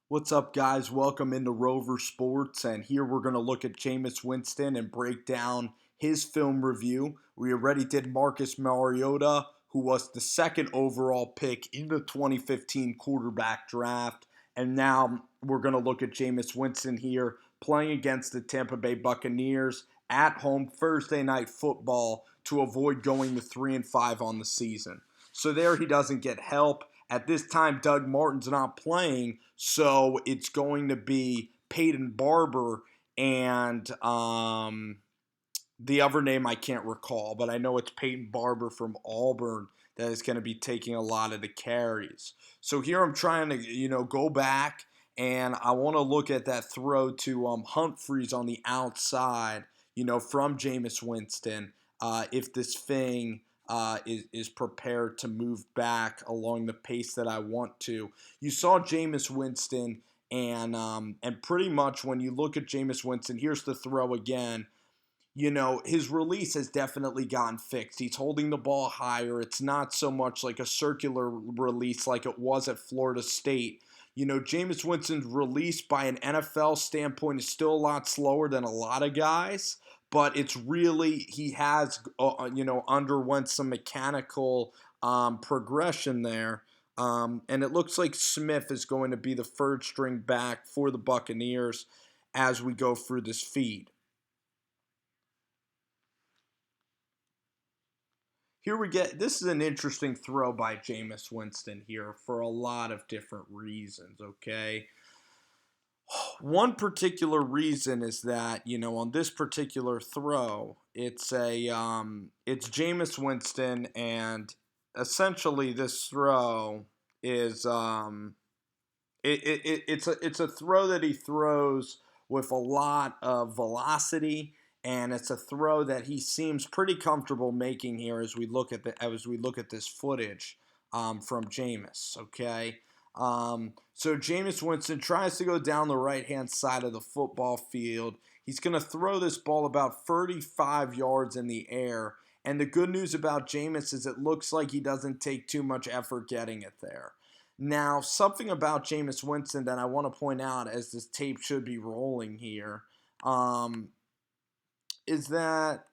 What's up, guys? Welcome into Rover Sports, and here we're going to look at Jameis Winston and break down his film review. We already did Marcus Mariota, who was the second overall pick in the 2015 quarterback draft, and now we're going to look at Jameis Winston here playing against the Tampa Bay Buccaneers at home Thursday night football to avoid going to 3-5 on the season. So there he doesn't get help. At this time, Doug Martin's not playing, so it's going to be Peyton Barber and the other name I can't recall, but I know it's Peyton Barber from Auburn that is going to be taking a lot of the carries. So here I'm trying to, go back and I want to look at that throw to Humphreys on the outside, from Jameis Winston. If this thing is prepared to move back along the pace that I want to. You saw Jameis Winston, and pretty much when you look at Jameis Winston, here's the throw again. His release has definitely gotten fixed. He's holding the ball higher. It's not so much like a circular release like it was at Florida State. Jameis Winston's release by an NFL standpoint is still a lot slower than a lot of guys, but it's really, he has, underwent some mechanical progression there. And it looks like Smith is going to be the third string back for the Buccaneers as we go through this feed. Here we get, this is an interesting throw by Jameis Winston here for a lot of different reasons, okay? One particular reason is that, on this particular throw, it's Jameis Winston, and essentially this throw is it's a throw that he throws with a lot of velocity, and it's a throw that he seems pretty comfortable making here as we look at this footage from Jameis. Okay, so Jameis Winston tries to go down the right-hand side of the football field. He's going to throw this ball about 35 yards in the air. And the good news about Jameis is it looks like he doesn't take too much effort getting it there. Now, something about Jameis Winston that I want to point out as this tape should be rolling here is that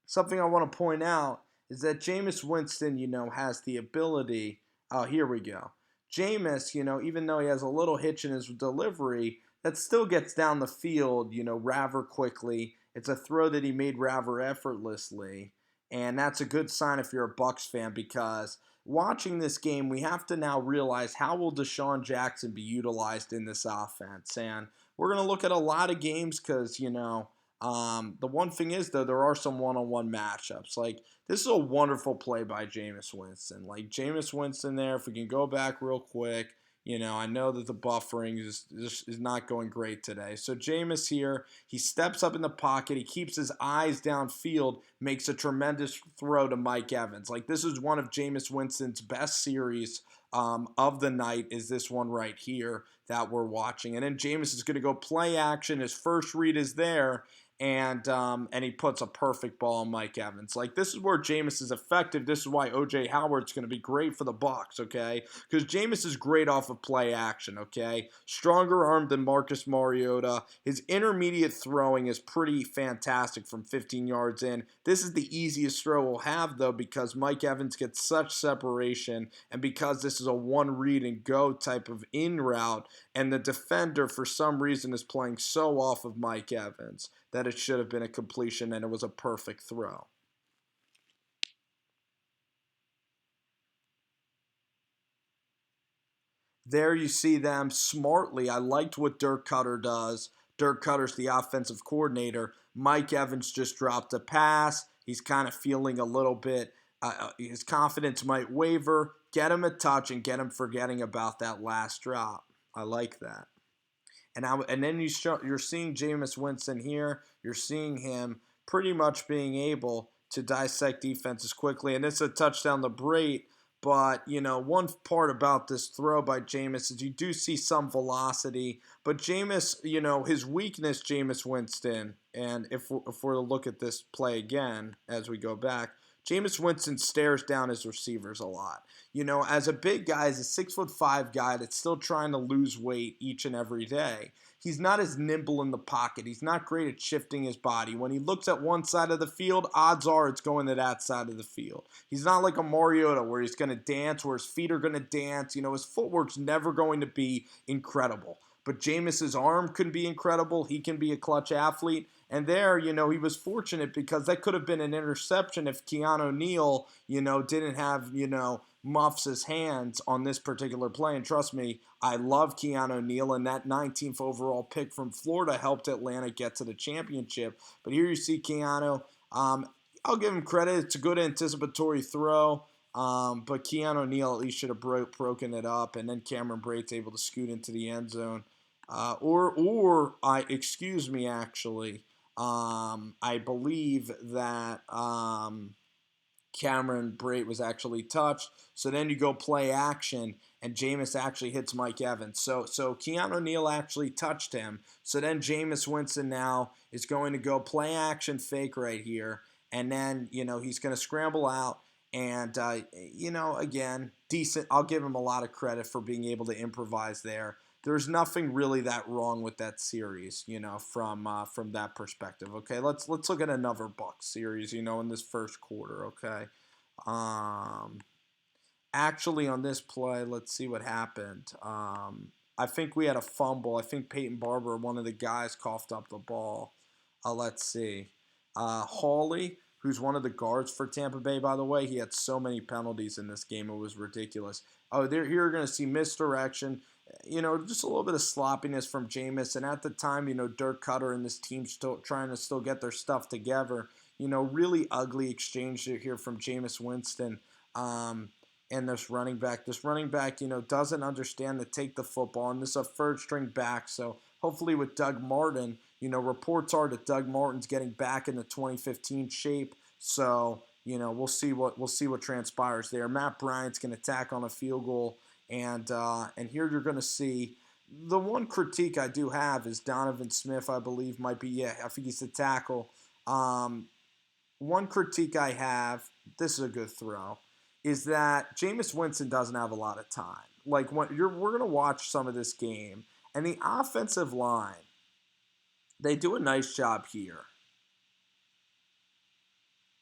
something I want to point out is that Jameis Winston, has the ability. Oh, here we go. Jameis, even though he has a little hitch in his delivery, that still gets down the field, rather quickly. It's a throw that he made rather effortlessly, and that's a good sign if you're a Bucs fan, because watching this game, we have to now realize how will Deshaun Jackson be utilized in this offense, and we're going to look at a lot of games because, the one thing is, though, there are some one-on-one matchups. Like, this is a wonderful play by Jameis Winston. Like, Jameis Winston there, if we can go back real quick, I know that the buffering is not going great today. So Jameis here, he steps up in the pocket. He keeps his eyes downfield, makes a tremendous throw to Mike Evans. Like, this is one of Jameis Winston's best series of the night, is this one right here that we're watching. And then Jameis is going to go play action. His first read is there, and he puts a perfect ball on Mike Evans. Like, this is where Jameis is effective. This is why O.J. Howard's going to be great for the Bucs, okay? Because Jameis is great off of play action, okay? Stronger arm than Marcus Mariota. His intermediate throwing is pretty fantastic from 15 yards in. This is the easiest throw we'll have, though, because Mike Evans gets such separation, and because this is a one read and go type of in route, and the defender, for some reason, is playing so off of Mike Evans that it should have been a completion, and it was a perfect throw. There you see them smartly. I liked what Dirk Cutter does. Dirk Cutter's the offensive coordinator. Mike Evans just dropped a pass. He's kind of feeling a little bit, his confidence might waver. Get him a touch and get him forgetting about that last drop. I like that. And then you're seeing Jameis Winston here. You're seeing him pretty much being able to dissect defenses quickly. And it's a touchdown to Brate. But, one part about this throw by Jameis is you do see some velocity. But Jameis, his weakness, Jameis Winston, and if we're to look at this play again as we go back, Jameis Winston stares down his receivers a lot. As a big guy, as a 6'5" guy that's still trying to lose weight each and every day, he's not as nimble in the pocket. He's not great at shifting his body. When he looks at one side of the field, odds are it's going to that side of the field. He's not like a Mariota where he's going to dance, where his feet are going to dance. His footwork's never going to be incredible. But Jameis's arm can be incredible. He can be a clutch athlete. And there, he was fortunate because that could have been an interception if Keanu Neal, didn't have, muffs his hands on this particular play. And trust me, I love Keanu Neal, and that 19th overall pick from Florida helped Atlanta get to the championship. But here you see Keanu. I'll give him credit. It's a good anticipatory throw. But Keanu Neal at least should have broken it up, and then Cameron Brate's able to scoot into the end zone. Actually, I believe that Cameron Brate was actually touched. So then you go play action, and Jameis actually hits Mike Evans. So Keanu Neal actually touched him. So then Jameis Winston now is going to go play action fake right here, and then he's going to scramble out. And again, decent. I'll give him a lot of credit for being able to improvise there. There's nothing really that wrong with that series, from that perspective. Okay, let's look at another Bucs series, in this first quarter. Okay, actually on this play, let's see what happened. I think we had a fumble. I think Peyton Barber, one of the guys, coughed up the ball. Let's see, Hawley, who's one of the guards for Tampa Bay, by the way, he had so many penalties in this game, it was ridiculous. Here you're going to see misdirection. Just a little bit of sloppiness from Jameis. And at the time, Dirk Cutter and this team still trying to get their stuff together. Really ugly exchange here from Jameis Winston and this running back. This running back, doesn't understand to take the football. And this is a third string back. So hopefully with Doug Martin, reports are that Doug Martin's getting back in the 2015 shape. So, we'll see what transpires there. Matt Bryant's going to tack on a field goal. And here you're going to see the one critique I do have is Donovan Smith, I believe, might be, I think he's the tackle. One critique I have, this is a good throw, is that Jameis Winston doesn't have a lot of time. Like, we're going to watch some of this game, and the offensive line, they do a nice job here.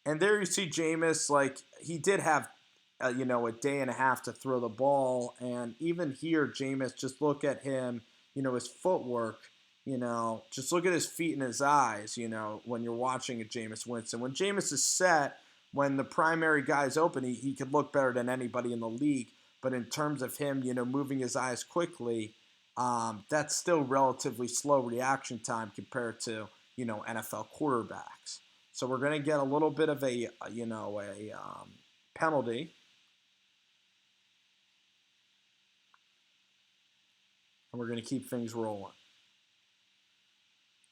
And there you see Jameis, like, he did have a day and a half to throw the ball. And even here, Jameis, just look at him, his footwork, just look at his feet and his eyes, when you're watching a Jameis Winston. When Jameis is set, when the primary guy's open, he could look better than anybody in the league. But in terms of him, moving his eyes quickly, that's still relatively slow reaction time compared to, NFL quarterbacks. So we're going to get a little bit of a penalty. And we're going to keep things rolling.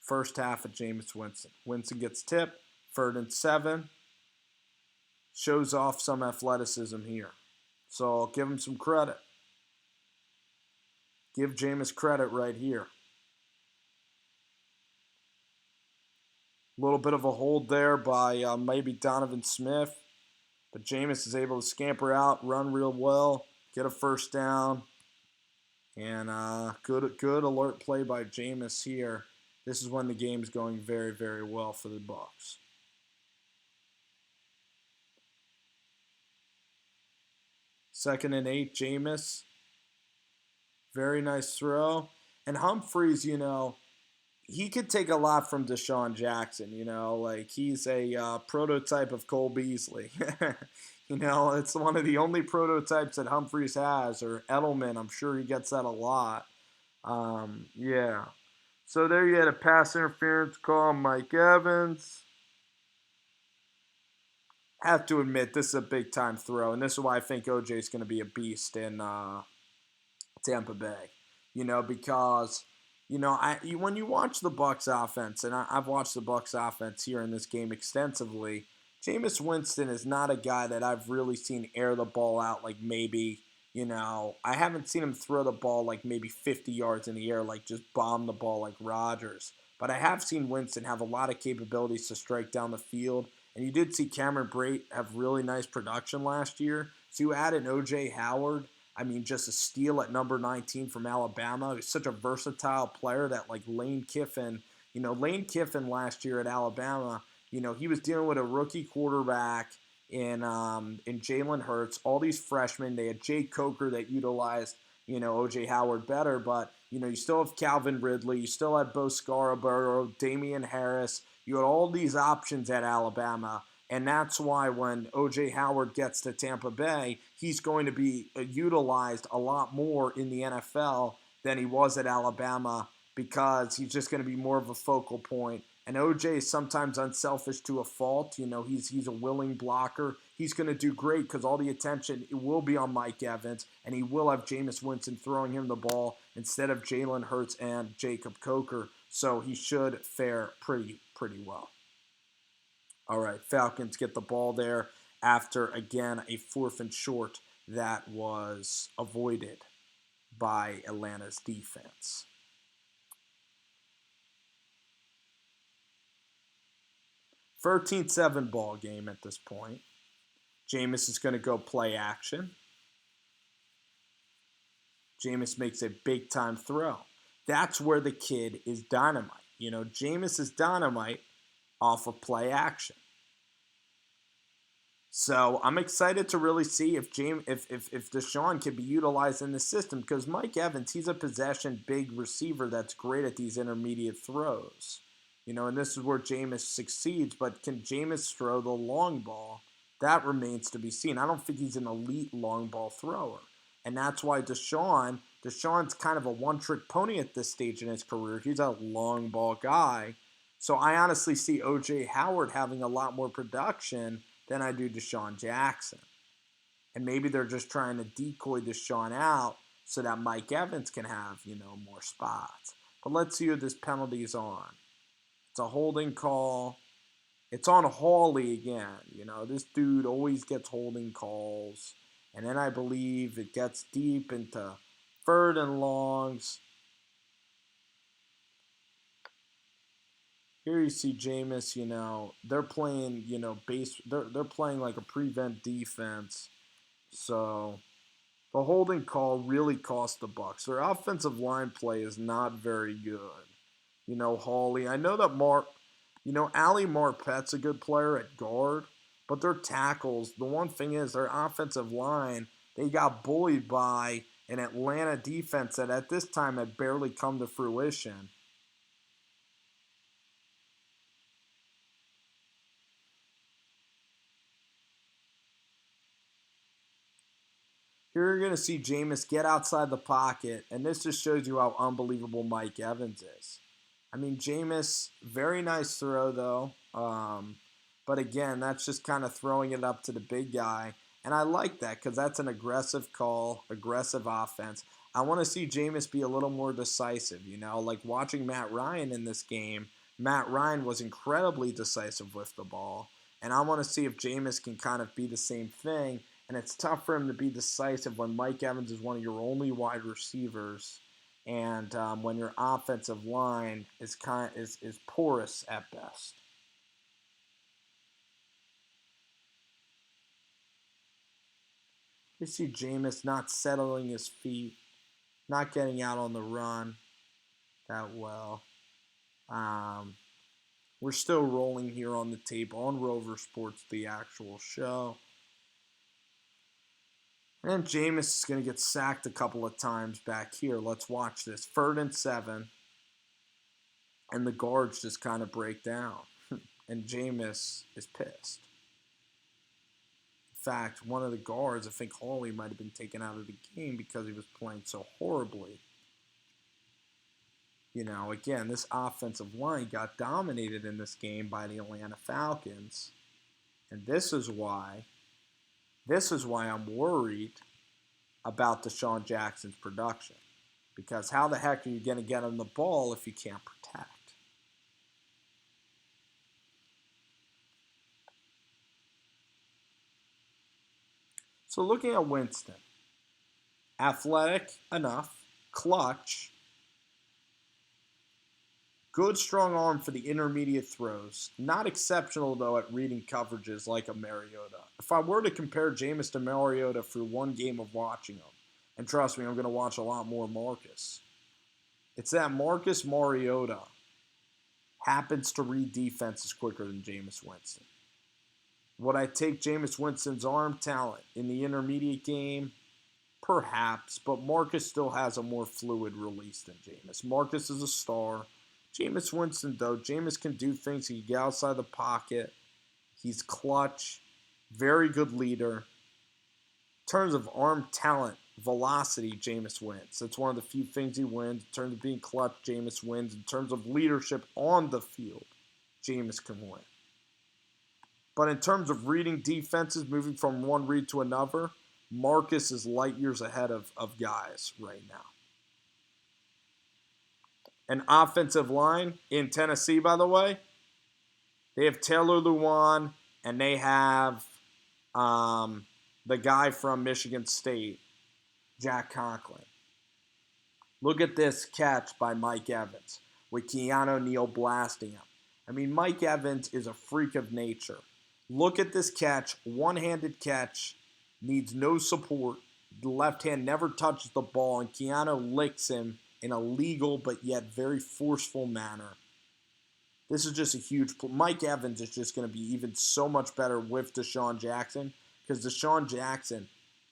First half of Jameis Winston. Winston gets tipped. 3rd and 7. Shows off some athleticism here. So I'll give him some credit. Give Jameis credit right here. A little bit of a hold there by maybe Donovan Smith. But Jameis is able to scamper out, run real well, get a first down. And good alert play by Jameis here. This is when the game's going very, very well for the Bucs. Second and 8, Jameis. Very nice throw. And Humphries, he could take a lot from Deshaun Jackson, like he's a prototype of Cole Beasley. It's one of the only prototypes that Humphries has, or Edelman. I'm sure he gets that a lot. Yeah. So there you had a pass interference call, Mike Evans. Have to admit, this is a big-time throw, and this is why I think OJ is going to be a beast in Tampa Bay. Because when you watch the Bucs offense, and I've watched the Bucs offense here in this game extensively, Jameis Winston is not a guy that I've really seen air the ball out like maybe, I haven't seen him throw the ball like maybe 50 yards in the air, like just bomb the ball like Rodgers. But I have seen Winston have a lot of capabilities to strike down the field. And you did see Cameron Brate have really nice production last year. So you add an O.J. Howard. I mean, just a steal at number 19 from Alabama. He's such a versatile player that, like, Lane Kiffin, Lane Kiffin last year at Alabama, he was dealing with a rookie quarterback in Jalen Hurts. All these freshmen. They had Jay Coker that utilized O.J. Howard better, but you still have Calvin Ridley. You still had Bo Scarborough, Damian Harris. You had all these options at Alabama. And that's why when O.J. Howard gets to Tampa Bay, he's going to be utilized a lot more in the NFL than he was at Alabama because he's just going to be more of a focal point. And O.J. is sometimes unselfish to a fault. He's a willing blocker. He's going to do great because all the attention will be on Mike Evans, and he will have Jameis Winston throwing him the ball instead of Jalen Hurts and Jacob Coker. So he should fare pretty well. All right, Falcons get the ball there after, again, a 4th and short that was avoided by Atlanta's defense. 13-7 ball game at this point. Jameis is going to go play action. Jameis makes a big-time throw. That's where the kid is dynamite. Jameis is dynamite off of play action. So I'm excited to really see if Deshaun can be utilized in the system because Mike Evans, he's a possession big receiver that's great at these intermediate throws. And this is where Jameis succeeds, but can Jameis throw the long ball? That remains to be seen. I don't think he's an elite long ball thrower. And that's why Deshaun's kind of a one-trick pony at this stage in his career. He's a long ball guy. So I honestly see O.J. Howard having a lot more production than I do Deshaun Jackson. And maybe they're just trying to decoy Deshaun out so that Mike Evans can have, more spots. But let's see who this penalty is on. It's a holding call. It's on Hawley again. This dude always gets holding calls. And then I believe it gets deep into 3rd and longs. Here you see Jameis, they're playing, they're playing like a prevent defense. So the holding call really cost the Bucs. Their offensive line play is not very good. Hawley. I know that Ali Marpet's a good player at guard, but their tackles, the one thing is their offensive line, they got bullied by an Atlanta defense that at this time had barely come to fruition. Here you're going to see Jameis get outside the pocket, and this just shows you how unbelievable Mike Evans is. I mean, Jameis, very nice throw, though. But again, that's just kind of throwing it up to the big guy. And I like that because that's an aggressive call, aggressive offense. I want to see Jameis be a little more decisive, like watching Matt Ryan in this game. Matt Ryan was incredibly decisive with the ball. And I want to see if Jameis can kind of be the same thing. And it's tough for him to be decisive when Mike Evans is one of your only wide receivers, and when your offensive line is porous at best. You see Jameis not settling his feet, not getting out on the run that well. We're still rolling here on the tape on Rover Sports, the actual show. And then Jameis is going to get sacked a couple of times back here. Let's watch this. 3rd and 7. And the guards just kind of break down. And Jameis is pissed. In fact, one of the guards, I think Hawley, might have been taken out of the game because he was playing so horribly. Again, this offensive line got dominated in this game by the Atlanta Falcons. And this is why I'm worried about Deshaun Jackson's production. Because how the heck are you going to get him the ball if you can't protect? So looking at Winston, athletic enough, clutch, Good strong arm for the intermediate throws. Not exceptional, though, at reading coverages like a Mariota. If I were to compare Jameis to Mariota for one game of watching him, and trust me, I'm going to watch a lot more Marcus, it's that Marcus Mariota happens to read defenses quicker than Jameis Winston. Would I take Jameis Winston's arm talent in the intermediate game? Perhaps, but Marcus still has a more fluid release than Jameis. Marcus is a star. Jameis Winston, though, Jameis can do things. He can get outside the pocket. He's clutch. Very good leader. In terms of arm talent, velocity, Jameis wins. That's one of the few things he wins. In terms of being clutch, Jameis wins. In terms of leadership on the field, Jameis can win. But in terms of reading defenses, moving from one read to another, Marcus is light years ahead of guys right now. An offensive line in Tennessee, by the way, they have Taylor Lewan and they have the guy from Michigan State, Jack Conklin. Look at this catch by Mike Evans with Keanu Neal blasting him. I mean, Mike Evans is a freak of nature. Look at this catch, one-handed catch, needs no support. The left hand never touches the ball, and Keanu licks him in a legal but yet very forceful manner. This is just a huge – Mike Evans is just going to be even so much better with Deshaun Jackson because Deshaun Jackson,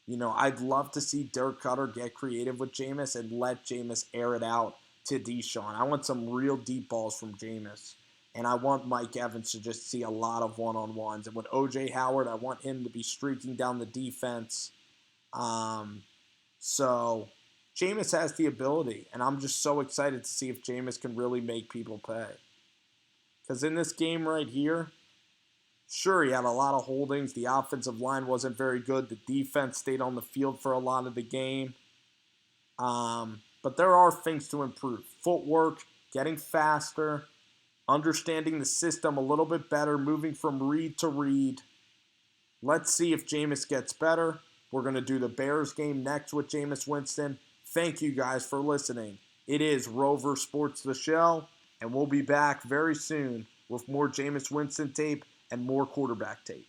you know, I'd love to see Dirk Cutter get creative with Jameis and let Jameis air it out to Deshaun. I want some real deep balls from Jameis. And I want Mike Evans to just see a lot of one-on-ones. And with O.J. Howard, I want him to be streaking down the defense. So Jameis has the ability. And I'm just so excited to see if Jameis can really make people pay. Because in this game right here, sure, he had a lot of holdings. The offensive line wasn't very good. The defense stayed on the field for a lot of the game. But there are things to improve. Footwork, getting faster, understanding the system a little bit better, moving from read to read. Let's see if Jameis gets better. We're going to do the Bears game next with Jameis Winston. Thank you guys for listening. It is Rover Sports The Show, and we'll be back very soon with more Jameis Winston tape and more quarterback tape.